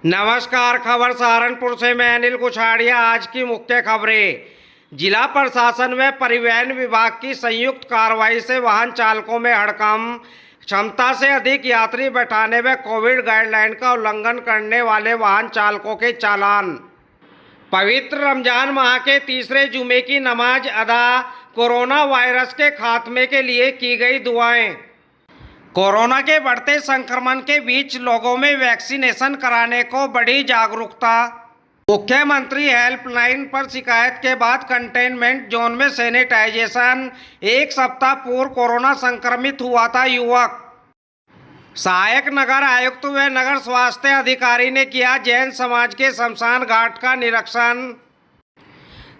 नमस्कार। खबर सहारनपुर से मैं अनिल कुछाड़िया। आज की मुख्य खबरें। जिला प्रशासन व परिवहन विभाग की संयुक्त कार्रवाई से वाहन चालकों में हड़कंप। क्षमता से अधिक यात्री बैठाने व कोविड गाइडलाइन का उल्लंघन करने वाले वाहन चालकों के चालान। पवित्र रमजान माह के तीसरे जुमे की नमाज अदा। कोरोना वायरस के खात्मे के लिए की गई दुआएं। कोरोना के बढ़ते संक्रमण के बीच लोगों में वैक्सीनेशन कराने को बड़ी जागरूकता। मुख्यमंत्री हेल्पलाइन पर शिकायत के बाद कंटेनमेंट जोन में सैनिटाइजेशन। एक सप्ताह पूर्व कोरोना संक्रमित हुआ था युवक। सहायक नगर आयुक्त व नगर स्वास्थ्य अधिकारी ने किया जैन समाज के शमशान घाट का निरीक्षण।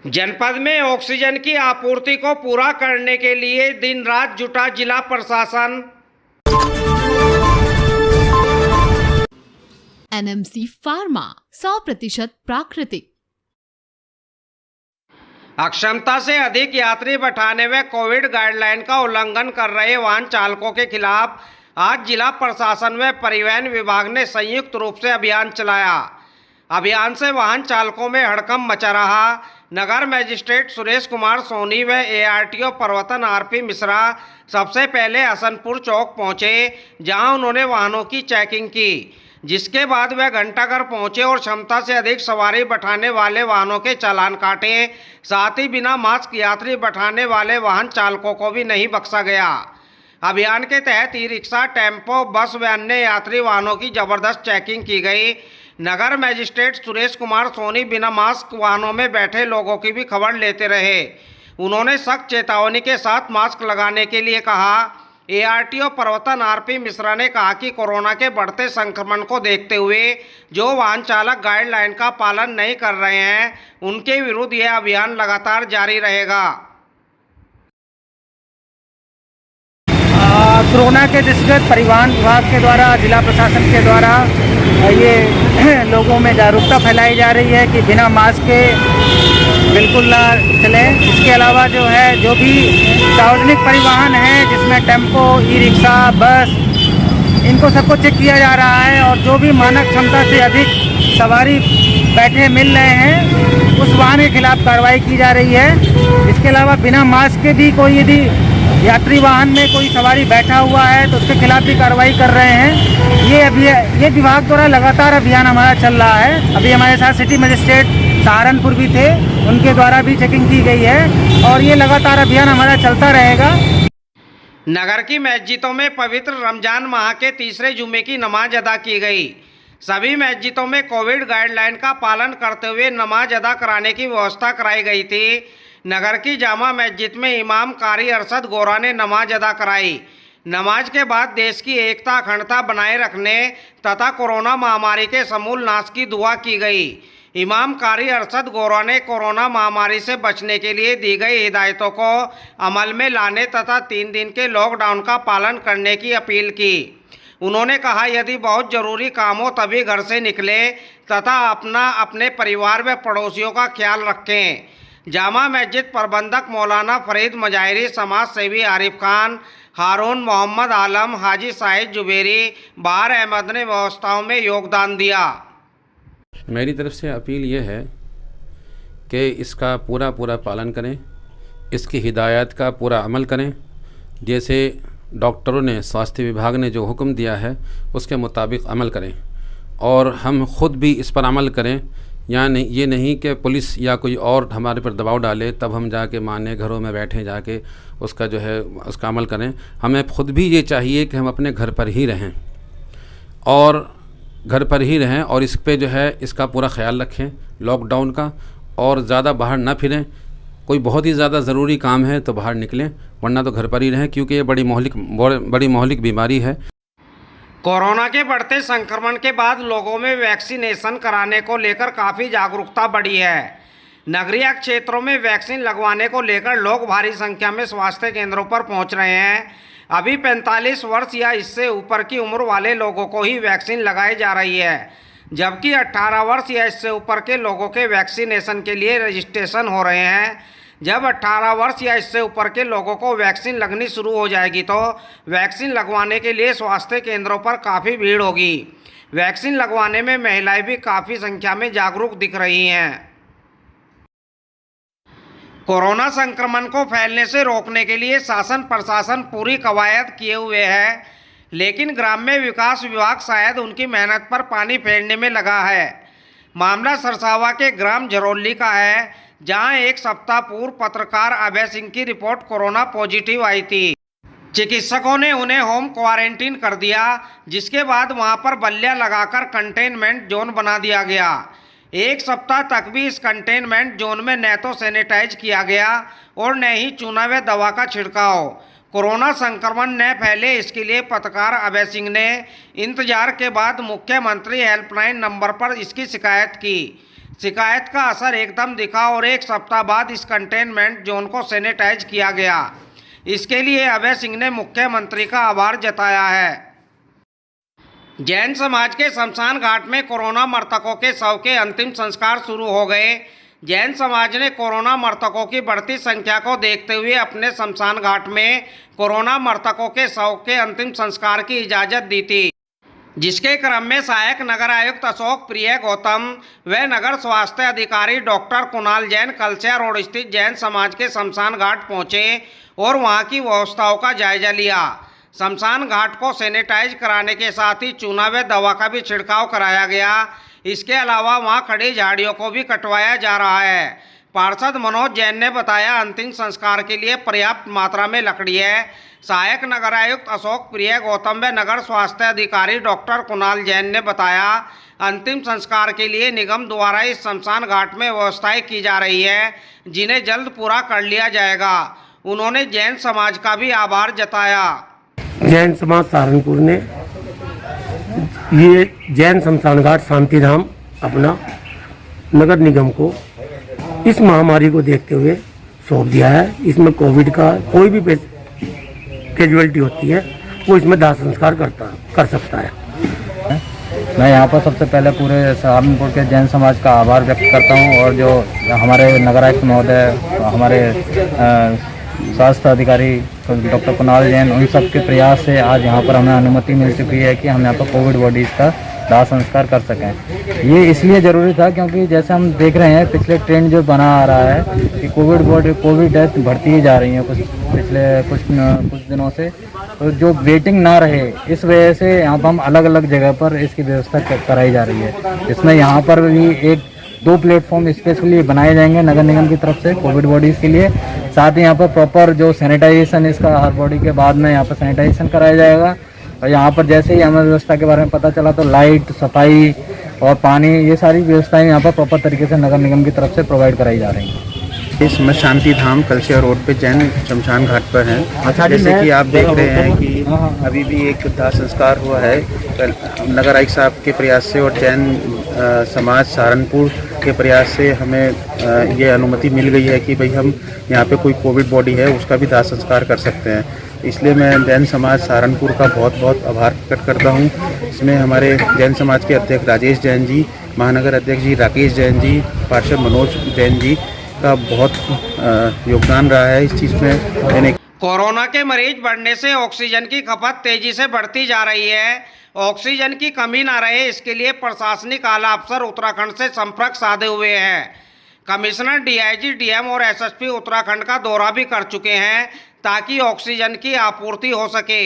जनपद में ऑक्सीजन की आपूर्ति को पूरा करने के लिए दिन रात जुटा जिला प्रशासन। NMC फार्मा 100% प्राकृतिक। अक्षमता से अधिक यात्री बैठाने व कोविड गाइडलाइन का उल्लंघन कर रहे वाहन चालकों के खिलाफ आज जिला प्रशासन व परिवहन विभाग ने संयुक्त रूप से अभियान चलाया। अभियान से वाहन चालकों में हड़कंप मचा रहा। नगर मजिस्ट्रेट सुरेश कुमार सोनी व ARTO प्रवर्तन RP मिश्रा सबसे पहले हसनपुर चौक पहुंचे, जहां उन्होंने वाहनों की चेकिंग की, जिसके बाद वह घंटाघर पहुंचे और क्षमता से अधिक सवारी बैठाने वाले वाहनों के चालान काटे। साथ ही बिना मास्क यात्री बैठाने वाले वाहन चालकों को भी नहीं बख्शा गया। अभियान के तहत ई-रिक्शा, टेम्पो, बस व अन्य यात्री वाहनों की जबरदस्त चेकिंग की गई। नगर मजिस्ट्रेट सुरेश कुमार सोनी बिना मास्क वाहनों में बैठे लोगों की भी खबर लेते रहे। उन्होंने सख्त चेतावनी के साथ मास्क लगाने के लिए कहा। ARTO प्रवर्तन RP मिश्रा ने कहा कि कोरोना के बढ़ते संक्रमण को देखते हुए जो वाहन चालक गाइडलाइन का पालन नहीं कर रहे हैं, उनके विरुद्ध यह अभियान लगातार जारी रहेगा। कोरोना के दृष्टिगत परिवहन विभाग के द्वारा, जिला प्रशासन के द्वारा ये लोगों में जागरूकता फैलाई जा रही है कि बिना मास्क के बिल्कुल ना चलें। इसके अलावा जो है, जो भी सार्वजनिक परिवहन है जिसमें टेम्पो, ई-रिक्शा, बस, इनको सबको चेक किया जा रहा है और जो भी मानक क्षमता से अधिक सवारी बैठे मिल रहे हैं उस वाहन के खिलाफ कार्रवाई की जा रही है। इसके अलावा बिना मास्क के भी कोई यदि यात्री वाहन में कोई सवारी बैठा हुआ है तो उसके खिलाफ भी कार्रवाई कर रहे हैं। ये विभाग द्वारा लगातार अभियान हमारा चल रहा है। अभी हमारे साथ सिटी मजिस्ट्रेट सहारनपुर भी थे, उनके द्वारा भी चेकिंग की गई है और ये लगातार अभियान हमारा चलता रहेगा। नगर की मस्जिदों में पवित्र रमजान माह के तीसरे जुमे की नमाज अदा की गई। सभी मस्जिदों में कोविड गाइडलाइन का पालन करते हुए नमाज अदा कराने की व्यवस्था कराई गई थी। नगर की जामा मस्जिद में इमाम कारी अरशद गोरा ने नमाज अदा कराई। नमाज के बाद देश की एकता अखंडता बनाए रखने तथा कोरोना महामारी के समूल नाश की दुआ की गई। इमाम कारी अरशद गोरा ने कोरोना महामारी से बचने के लिए दी गई हिदायतों को अमल में लाने तथा 3 दिन के लॉकडाउन का पालन करने की अपील की। उन्होंने कहा, यदि बहुत ज़रूरी काम हो तभी घर से निकले तथा अपने परिवार व पड़ोसियों का ख्याल रखें। जामा मस्जिद प्रबंधक मौलाना फरीद मजाहिरी, समाज सेवी आरिफ खान, हारून मोहम्मद आलम, हाजी साहिद जुबेरी, बाहर अहमद ने व्यवस्थाओं में योगदान दिया। मेरी तरफ से अपील ये है कि इसका पूरा पालन करें, इसकी हिदायत का पूरा अमल करें। जैसे डॉक्टरों ने, स्वास्थ्य विभाग ने जो हुक्म दिया है उसके मुताबिक अमल करें और हम खुद भी इस पर अमल करें। नहीं, ये नहीं कि पुलिस या कोई और हमारे पर दबाव डाले तब हम जाके माने घरों में बैठे जाके उसका जो है उसका अमल करें। हमें खुद भी ये चाहिए कि हम अपने घर पर ही रहें और इस पे जो है इसका पूरा ख्याल रखें लॉकडाउन का, और ज़्यादा बाहर ना फिरें। कोई बहुत ही ज़्यादा ज़रूरी काम है तो बाहर निकलें, वरना तो घर पर ही रहें, क्योंकि ये बड़ी मोहलिक बीमारी है। कोरोना के बढ़ते संक्रमण के बाद लोगों में वैक्सीनेशन कराने को लेकर काफ़ी जागरूकता बढ़ी है। नगरीय क्षेत्रों में वैक्सीन लगवाने को लेकर लोग भारी संख्या में स्वास्थ्य केंद्रों पर पहुंच रहे हैं। अभी 45 वर्ष या इससे ऊपर की उम्र वाले लोगों को ही वैक्सीन लगाई जा रही है, जबकि 18 वर्ष या इससे ऊपर के लोगों के वैक्सीनेशन के लिए रजिस्ट्रेशन हो रहे हैं। जब 18 वर्ष या इससे ऊपर के लोगों को वैक्सीन लगनी शुरू हो जाएगी तो वैक्सीन लगवाने के लिए स्वास्थ्य केंद्रों पर काफ़ी भीड़ होगी। वैक्सीन लगवाने में महिलाएं भी काफ़ी संख्या में जागरूक दिख रही हैं। कोरोना संक्रमण को फैलने से रोकने के लिए शासन प्रशासन पूरी कवायद किए हुए है, लेकिन ग्राम्य विकास विभाग शायद उनकी मेहनत पर पानी फेरने में लगा है। मामला सरसावा के ग्राम झरोली का है, जहां एक सप्ताह पूर्व पत्रकार अभय सिंह की रिपोर्ट कोरोना पॉजिटिव आई थी। चिकित्सकों ने उन्हें होम क्वारंटीन कर दिया, जिसके बाद वहां पर बल्लियां लगाकर कंटेनमेंट जोन बना दिया गया। एक सप्ताह तक भी इस कंटेनमेंट जोन में न तो सैनिटाइज किया गया और न ही चूना व दवा का छिड़काव। कोरोना संक्रमण न फैले, इसके लिए पत्रकार अभय सिंह ने इंतजार के बाद मुख्यमंत्री हेल्पलाइन नंबर पर इसकी शिकायत की। शिकायत का असर एकदम दिखा और एक सप्ताह बाद इस कंटेनमेंट जोन को सैनिटाइज किया गया। इसके लिए अभय सिंह ने मुख्यमंत्री का आभार जताया है। जैन समाज के शमशान घाट में कोरोना मृतकों के शव के अंतिम संस्कार शुरू हो गए। जैन समाज ने कोरोना मृतकों की बढ़ती संख्या को देखते हुए अपने शमशान घाट में कोरोना मृतकों के शव के अंतिम संस्कार की इजाज़त दी थी, जिसके क्रम में सहायक नगर आयुक्त अशोक प्रिय गौतम व नगर स्वास्थ्य अधिकारी डॉक्टर कुणाल जैन कलसिया रोड स्थित जैन समाज के शमशान घाट पहुंचे और वहां की व्यवस्थाओं का जायजा लिया। शमशान घाट को सैनिटाइज कराने के साथ ही चूना व दवा का भी छिड़काव कराया गया। इसके अलावा वहां खड़ी झाड़ियों को भी कटवाया जा रहा है। पार्षद मनोज जैन ने बताया, अंतिम संस्कार के लिए पर्याप्त मात्रा में लकड़ी है। सहायक नगर आयुक्त अशोक प्रिय गौतम व नगर स्वास्थ्य अधिकारी डॉक्टर कुणाल जैन ने बताया, अंतिम संस्कार के लिए निगम द्वारा इस शमशान घाट में व्यवस्थाएं की जा रही है, जिन्हें जल्द पूरा कर लिया जाएगा। उन्होंने जैन समाज का भी आभार जताया। जैन समाज सहारनपुर ने ये जैन शमशान घाट शांतिधाम अपना नगर निगम को इस महामारी को देखते हुए सौंप दिया है। इसमें कोविड का कोई भी कैजुअलिटी होती है वो इसमें दाह संस्कार कर सकता है। मैं यहाँ पर सबसे पहले पूरे सहारनपुर के जैन समाज का आभार व्यक्त करता हूँ और जो हमारे नगर आयुक्त महोदय, हमारे स्वास्थ्य अधिकारी डॉक्टर कुणाल जैन, उन सब के प्रयास से आज यहाँ पर हमें अनुमति मिल चुकी है कि हम यहाँ पर कोविड बॉडीज़ का दाह संस्कार कर सकें। ये इसलिए ज़रूरी था क्योंकि जैसे हम देख रहे हैं पिछले ट्रेंड जो बना आ रहा है कि कोविड डेथ बढ़ती ही जा रही है पिछले कुछ दिनों से, तो जो वेटिंग ना रहे इस वजह से यहाँ पर हम अलग अलग जगह पर इसकी व्यवस्था कराई जा रही है। इसमें यहाँ पर भी 2 प्लेटफॉर्म स्पेशली बनाए जाएंगे नगर निगम की तरफ से कोविड बॉडीज़ के लिए। साथ ही यहाँ पर प्रॉपर जो सैनिटाइजेशन इसका हर बॉडी के बाद में यहाँ पर सैनिटाइजेशन कराया जाएगा। और यहाँ पर जैसे ही हमें व्यवस्था के बारे में पता चला तो लाइट, सफाई और पानी, ये सारी व्यवस्थाएं यहाँ पर प्रॉपर तरीके से नगर निगम की तरफ से प्रोवाइड कराई जा रही हैं। इसमें शांतिधाम कलसिया रोड पे जैन शमशान घाट पर हैं। जैसे कि आप देख रहे हैं कि अभी भी एक दाह संस्कार हुआ है नगर आयुक्त साहब के प्रयास से और जैन समाज सहारनपुर के प्रयास से हमें ये अनुमति मिल गई है कि भाई हम यहाँ पे कोई कोविड बॉडी है उसका भी दाह संस्कार कर सकते हैं। इसलिए मैं जैन समाज सहारनपुर का बहुत बहुत आभार प्रकट करता हूँ। इसमें हमारे जैन समाज के अध्यक्ष राजेश जैन जी, महानगर अध्यक्ष जी राकेश जैन जी, पार्षद मनोज जैन जी का बहुत योगदान रहा है इस चीज़ में। कोरोना के मरीज बढ़ने से ऑक्सीजन की खपत तेजी से बढ़ती जा रही है। ऑक्सीजन की कमी ना रहे, इसके लिए प्रशासनिक आला अफसर उत्तराखंड से संपर्क साधे हुए हैं। कमिश्नर, डीआईजी, डीएम और एसएसपी उत्तराखंड का दौरा भी कर चुके हैं ताकि ऑक्सीजन की आपूर्ति हो सके।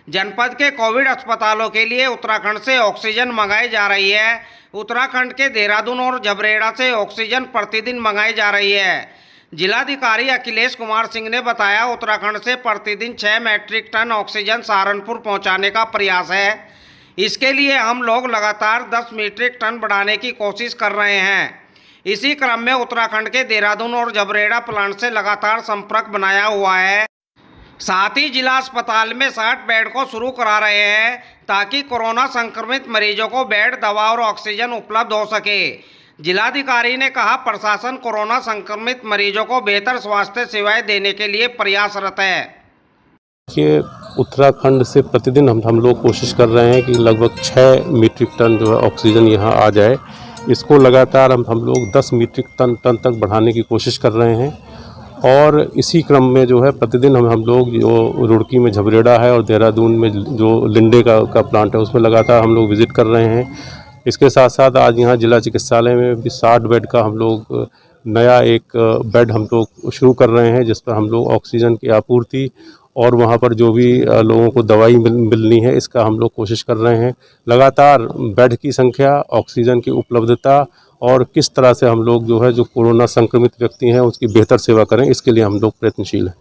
जनपद के कोविड अस्पतालों के लिए उत्तराखंड से ऑक्सीजन मंगाई जा रही है। उत्तराखंड के देहरादून और झबरेड़ा से ऑक्सीजन प्रतिदिन मंगाई जा रही है। जिलाधिकारी अखिलेश कुमार सिंह ने बताया, उत्तराखंड से प्रतिदिन 6 मैट्रिक टन ऑक्सीजन सहारनपुर पहुंचाने का प्रयास है। इसके लिए हम लोग लगातार 10 मीट्रिक टन बढ़ाने की कोशिश कर रहे हैं। इसी क्रम में उत्तराखंड के देहरादून और झबरेड़ा प्लांट से लगातार संपर्क बनाया हुआ है। साथ ही जिला अस्पताल में 60 बेड को शुरू करा रहे हैं ताकि कोरोना संक्रमित मरीजों को बेड, दवा और ऑक्सीजन उपलब्ध हो सके। जिलाधिकारी ने कहा, प्रशासन कोरोना संक्रमित मरीजों को बेहतर स्वास्थ्य सेवाएं देने के लिए प्रयासरत है। कि उत्तराखंड से प्रतिदिन हम लोग कोशिश कर रहे हैं कि लगभग 6 मीट्रिक टन जो है ऑक्सीजन यहाँ आ जाए। इसको लगातार हम लोग 10 मीट्रिक टन तक बढ़ाने की कोशिश कर रहे हैं और इसी क्रम में जो है प्रतिदिन हम लोग जो रुड़की में झबरेड़ा है और देहरादून में जो लिंडे का प्लांट है उसमें लगातार हम लोग विज़िट कर रहे हैं। इसके साथ साथ आज यहाँ जिला चिकित्सालय में भी 60 बेड का हम लोग नया एक बेड हम लोग शुरू कर रहे हैं, जिस पर हम लोग ऑक्सीजन की आपूर्ति और वहाँ पर जो भी लोगों को दवाई मिलनी है इसका हम लोग कोशिश कर रहे हैं। लगातार बेड की संख्या, ऑक्सीजन की उपलब्धता और किस तरह से हम लोग जो है जो कोरोना संक्रमित व्यक्ति हैं उसकी बेहतर सेवा करें, इसके लिए हम लोग प्रयत्नशील हैं।